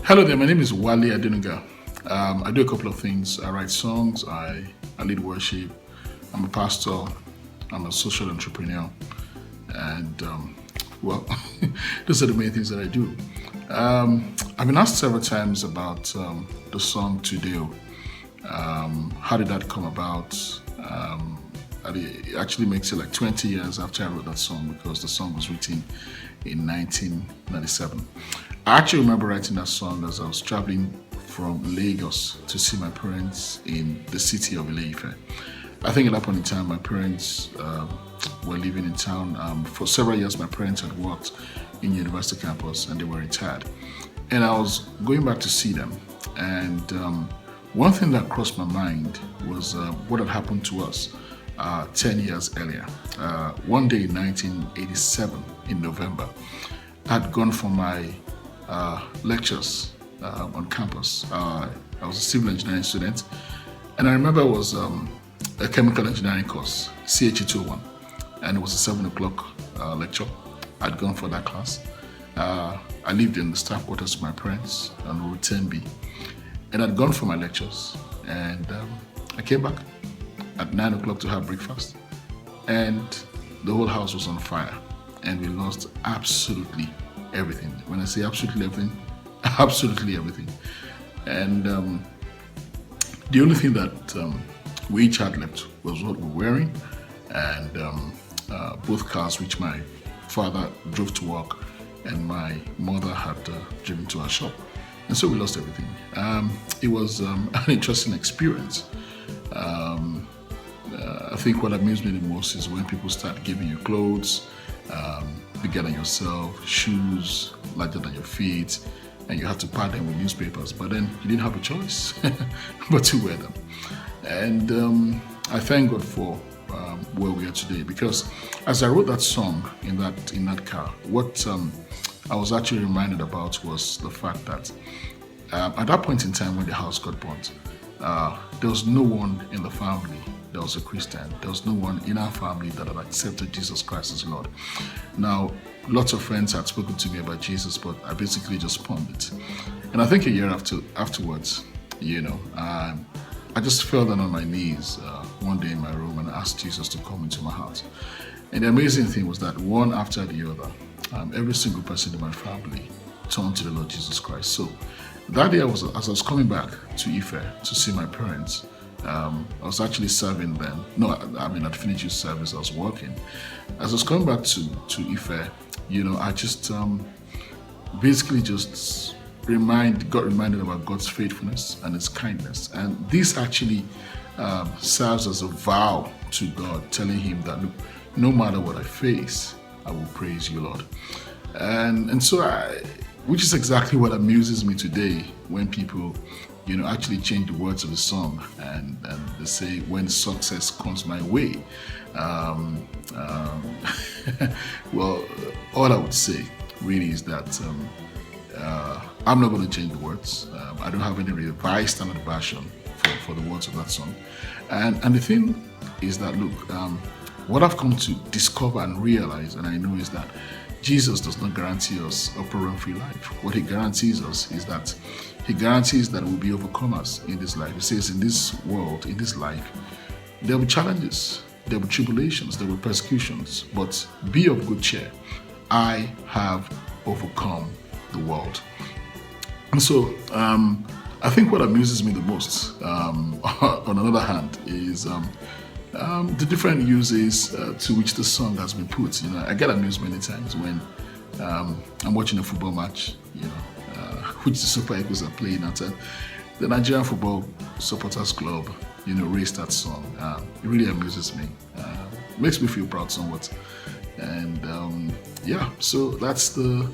Hello there, my name is Wale Adenuga. I do a couple of things. I write songs, I lead worship, I'm a pastor, I'm a social entrepreneur, and well, those are the main things that I do. I've been asked several times about the song Today. How did that come about? It actually makes it like 20 years after I wrote that song because the song was written in 1997. I actually remember writing that song as I was traveling from Lagos to see my parents in the city of Ile-Ife. I think at that point in time, my parents were living in town. For several years, my parents had worked in university campus and they were retired. And I was going back to see them. And one thing that crossed my mind was what had happened to us 10 years earlier. One day in 1987, in November, I'd gone for my lectures on campus. I was a civil engineering student, and I remember it was a chemical engineering course, CHE 201, and it was a 7 o'clock lecture. I'd gone for that class. I lived in the staff quarters with my parents on Route 10B, and I'd gone for my lectures, and I came back at 9 o'clock to have breakfast, and the whole house was on fire, and we lost absolutely everything. When I say absolutely everything, absolutely everything. And the only thing that we each had left was what we were wearing, and both cars which my father drove to work and my mother had driven to our shop. And so we lost everything. It was an interesting experience. I think what amused me the most is when people start giving you clothes, bigger than yourself, shoes larger than your feet, and you have to pad them with newspapers. But then you didn't have a choice but to wear them. And I thank God for where we are today, because as I wrote that song in that car, what I was actually reminded about was the fact that at that point in time when the house got burnt, there was no one in the family that was a Christian. There was no one in our family that had accepted Jesus Christ as Lord. Now, lots of friends had spoken to me about Jesus, but I basically just pawned it. And I think a year afterwards, I just fell down on my knees one day in my room and asked Jesus to come into my heart. And the amazing thing was that one after the other, every single person in my family turned to the Lord Jesus Christ. So that day, as I was coming back to Ife to see my parents, I was actually serving then. No, I'd finished youth service, I was working. As I was coming back to Ife, I just basically just got reminded about God's faithfulness and His kindness. And this actually serves as a vow to God, telling Him that, look, no matter what I face, I will praise you, Lord. And so which is exactly what amuses me today when people actually change the words of the song and they say, when success comes my way. Well, all I would say really is that I'm not going to change the words. I don't have any revised standard version for the words of that song. And the thing is that, look, what I've come to discover and realize, and I know, is that Jesus does not guarantee us a problem-free life. What He guarantees us is that He guarantees that we'll be overcomers in this life. He says, in this world, in this life, there will be challenges, there will be tribulations, there will be persecutions, but be of good cheer. I have overcome the world. And so, I think what amuses me the most, on another hand, is the different uses to which the song has been put. I get amused many times when I'm watching a football match, which the Super Eagles are playing at. The Nigerian Football Supporters Club, raised that song. It really amuses me. Makes me feel proud somewhat. And so that's the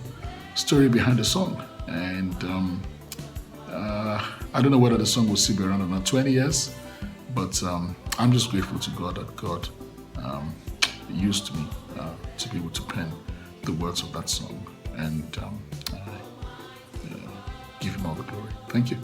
story behind the song. And I don't know whether the song will still be around in 20 years, but I'm just grateful to God that God used me to be able to pen the words of that song, and give Him all the glory. Thank you.